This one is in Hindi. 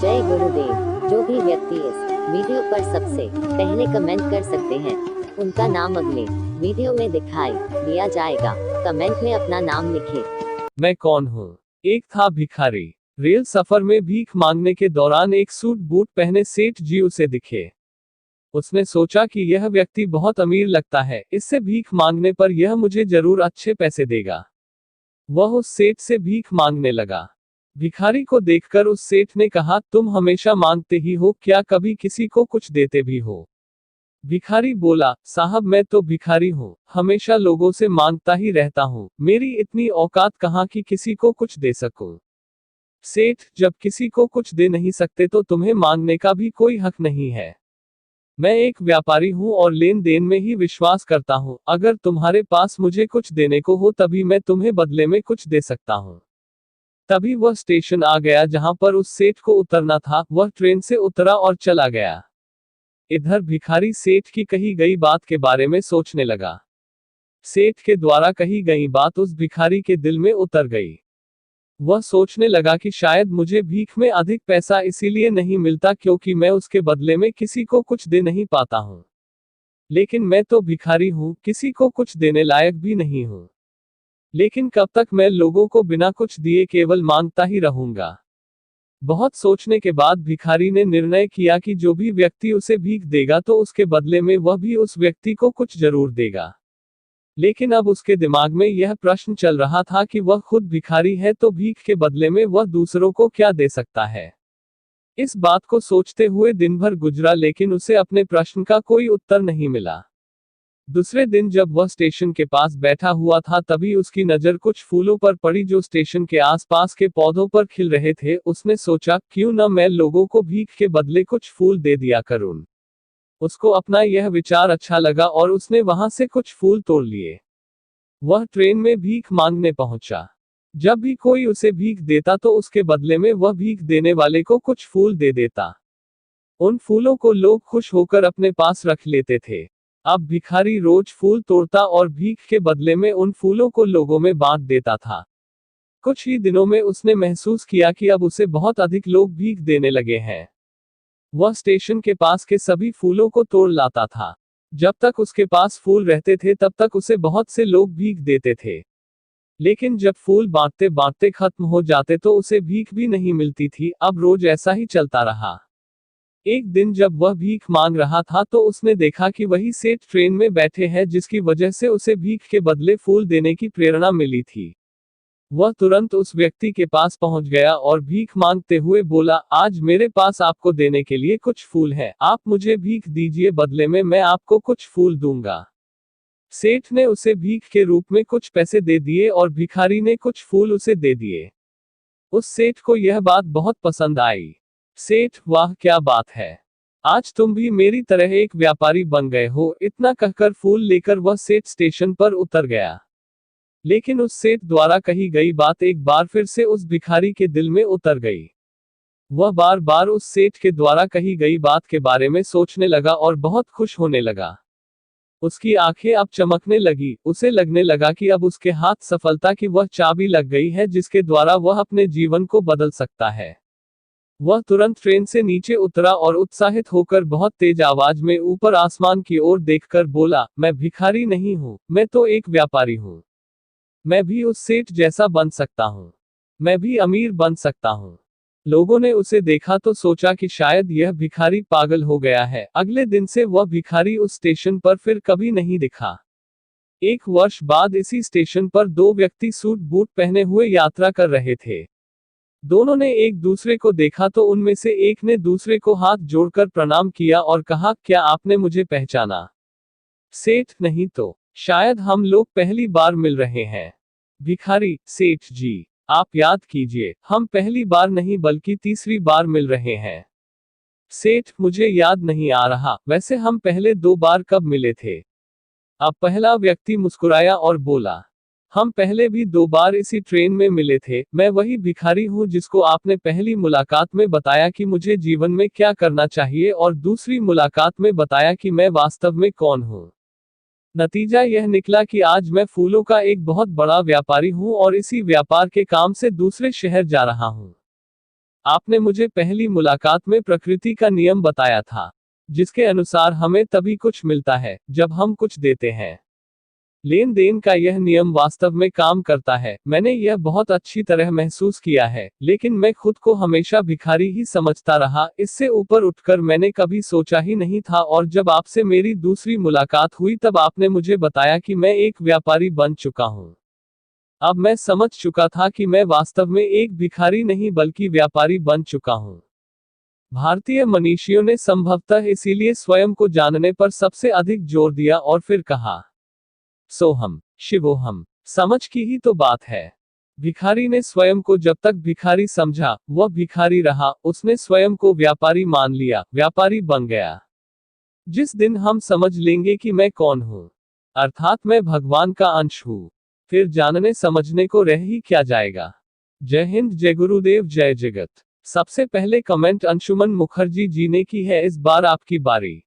जय गुरुदेव। जो भी व्यक्ति इस वीडियो पर सबसे पहले कमेंट कर सकते हैं उनका नाम अगले वीडियो में दिखाई दिया जाएगा। कमेंट में अपना नाम लिखें। मैं कौन हूँ? एक था भिखारी। रेल सफर में भीख मांगने के दौरान एक सूट बूट पहने सेठ जी उसे दिखे। उसने सोचा कि यह व्यक्ति बहुत अमीर लगता है, इससे भीख मांगने पर यह मुझे जरूर अच्छे पैसे देगा। वह उस सेठ से भीख मांगने लगा। भिखारी को देखकर उस सेठ ने कहा, तुम हमेशा मांगते ही हो, क्या कभी किसी को कुछ देते भी हो? भिखारी बोला, साहब मैं तो भिखारी हूँ, हमेशा लोगों से मांगता ही रहता हूँ, मेरी इतनी औकात कहाँ कि किसी को कुछ दे सकूं। सेठ, जब किसी को कुछ दे नहीं सकते तो तुम्हें मांगने का भी कोई हक नहीं है। मैं एक व्यापारी हूँ और लेन देन में ही विश्वास करता हूँ, अगर तुम्हारे पास मुझे कुछ देने को हो तभी मैं तुम्हें बदले में कुछ दे सकता हूँ। तभी वह स्टेशन आ गया जहां पर उस सेठ को उतरना था। वह ट्रेन से उतरा और चला गया। इधर भिखारी सेठ की कही गई बात के बारे में सोचने लगा। सेठ के द्वारा कही गई बात उस भिखारी के दिल में उतर गई। वह सोचने लगा कि शायद मुझे भीख में अधिक पैसा इसीलिए नहीं मिलता क्योंकि मैं उसके बदले में किसी को कुछ दे नहीं पाता हूँ। लेकिन मैं तो भिखारी हूँ, किसी को कुछ देने लायक भी नहीं हूँ। लेकिन कब तक मैं लोगों को बिना कुछ दिए केवल मांगता ही रहूंगा? बहुत सोचने के बाद भिखारी ने निर्णय किया कि जो भी व्यक्ति उसे भीख देगा तो उसके बदले में वह भी उस व्यक्ति को कुछ जरूर देगा। लेकिन अब उसके दिमाग में यह प्रश्न चल रहा था कि वह खुद भिखारी है तो भीख के बदले में वह दूसरों को क्या दे सकता है। इस बात को सोचते हुए दिन भर गुजरा लेकिन उसे अपने प्रश्न का कोई उत्तर नहीं मिला। दूसरे दिन जब वह स्टेशन के पास बैठा हुआ था तभी उसकी नजर कुछ फूलों पर पड़ी जो स्टेशन के आसपास के पौधों पर खिल रहे थे। उसने सोचा, क्यों न मैं लोगों को भीख के बदले कुछ फूल दे दिया करूं। उसको अपना यह विचार अच्छा लगा और उसने वहां से कुछ फूल तोड़ लिए। वह ट्रेन में भीख मांगने पहुंचा। जब भी कोई उसे भीख देता तो उसके बदले में वह भीख देने वाले को कुछ फूल दे देता। उन फूलों को लोग खुश होकर अपने पास रख लेते थे। अब भिखारी रोज फूल तोड़ता और भीख के बदले में उन फूलों को लोगों में बांट देता था। कुछ ही दिनों में उसने महसूस किया कि अब उसे बहुत अधिक लोग भीख देने लगे हैं। वह स्टेशन के पास के सभी फूलों को तोड़ लाता था। जब तक उसके पास फूल रहते थे तब तक उसे बहुत से लोग भीख देते थे। लेकिन जब फूल बांटते बांटते खत्म हो जाते तो उसे भीख भी नहीं मिलती थी। अब रोज ऐसा ही चलता रहा। एक दिन जब वह भीख मांग रहा था तो उसने देखा कि वही सेठ ट्रेन में बैठे हैं जिसकी वजह से उसे भीख के बदले फूल देने की प्रेरणा मिली थी। वह तुरंत उस व्यक्ति के पास पहुंच गया और भीख मांगते हुए बोला, आज मेरे पास आपको देने के लिए कुछ फूल है, आप मुझे भीख दीजिए, बदले में मैं आपको कुछ फूल दूंगा। सेठ ने उसे भीख के रूप में कुछ पैसे दे दिए और भिखारी ने कुछ फूल उसे दे दिए। उस सेठ को यह बात बहुत पसंद आई। सेठ, वाह क्या बात है, आज तुम भी मेरी तरह एक व्यापारी बन गए हो। इतना कहकर फूल लेकर वह सेठ स्टेशन पर उतर गया। लेकिन उस सेठ द्वारा कही गई बात एक बार फिर से उस भिखारी के दिल में उतर गई। वह बार बार उस सेठ के द्वारा कही गई बात के बारे में सोचने लगा और बहुत खुश होने लगा। उसकी आंखें अब चमकने लगी। उसे लगने लगा कि अब उसके हाथ सफलता की वह चाबी लग गई है जिसके द्वारा वह अपने जीवन को बदल सकता है। वह तुरंत ट्रेन से नीचे उतरा और उत्साहित होकर बहुत तेज आवाज में ऊपर आसमान की ओर देखकर बोला, मैं भिखारी नहीं हूँ, मैं तो एक व्यापारी हूँ। मैं भी उस सेठ जैसा बन सकता हूँ। मैं भी अमीर बन सकता हूँ। लोगों ने उसे देखा तो सोचा कि शायद यह भिखारी पागल हो गया है। अगले दिन से वह भिखारी उस स्टेशन पर फिर कभी नहीं दिखा। एक वर्ष बाद इसी स्टेशन पर दो व्यक्ति सूट बूट पहने हुए यात्रा कर रहे थे। दोनों ने एक दूसरे को देखा तो उनमें से एक ने दूसरे को हाथ जोड़कर प्रणाम किया और कहा, क्या आपने मुझे पहचाना? सेठ, नहीं तो। शायद हम लोग पहली बार मिल रहे हैं। भिखारी, सेठ जी, आप याद कीजिए, हम पहली बार नहीं बल्कि तीसरी बार मिल रहे हैं। सेठ, मुझे याद नहीं आ रहा, वैसे हम पहले दो बार कब मिले थे? अब पहला व्यक्ति मुस्कुराया और बोला, हम पहले भी दो बार इसी ट्रेन में मिले थे। मैं वही भिखारी हूँ जिसको आपने पहली मुलाकात में बताया कि मुझे जीवन में क्या करना चाहिए और दूसरी मुलाकात में बताया कि मैं वास्तव में कौन हूँ। नतीजा यह निकला कि आज मैं फूलों का एक बहुत बड़ा व्यापारी हूँ और इसी व्यापार के काम से दूसरे शहर जा रहा हूँ। आपने मुझे पहली मुलाकात में प्रकृति का नियम बताया था, जिसके अनुसार हमें तभी कुछ मिलता है जब हम कुछ देते हैं। लेन देन का यह नियम वास्तव में काम करता है। मैंने यह बहुत अच्छी तरह महसूस किया है, लेकिन मैं खुद को हमेशा भिखारी ही समझता रहा। इससे ऊपर उठकर मैंने कभी सोचा ही नहीं था, और जब आपसे मेरी दूसरी मुलाकात हुई तब आपने मुझे बताया कि मैं एक व्यापारी बन चुका हूँ। अब मैं समझ चुका था कि मैं वास्तव में एक भिखारी नहीं बल्कि व्यापारी बन चुका हूँ। भारतीय मनीषियों ने संभवतः इसीलिए स्वयं को जानने पर सबसे अधिक जोर दिया और फिर कहा, सोहम शिवोहम। समझ की ही तो बात है। भिखारी ने स्वयं को जब तक भिखारी समझा, वह भिखारी रहा। उसने स्वयं को व्यापारी मान लिया, व्यापारी बन गया। जिस दिन हम समझ लेंगे कि मैं कौन हूँ, अर्थात मैं भगवान का अंश हूँ, फिर जानने समझने को रह ही क्या जाएगा। जय हिंद, जय गुरुदेव, जय जगत। सबसे पहले कमेंट अंशुमन मुखर्जी जी ने की है। इस बार आपकी बारी।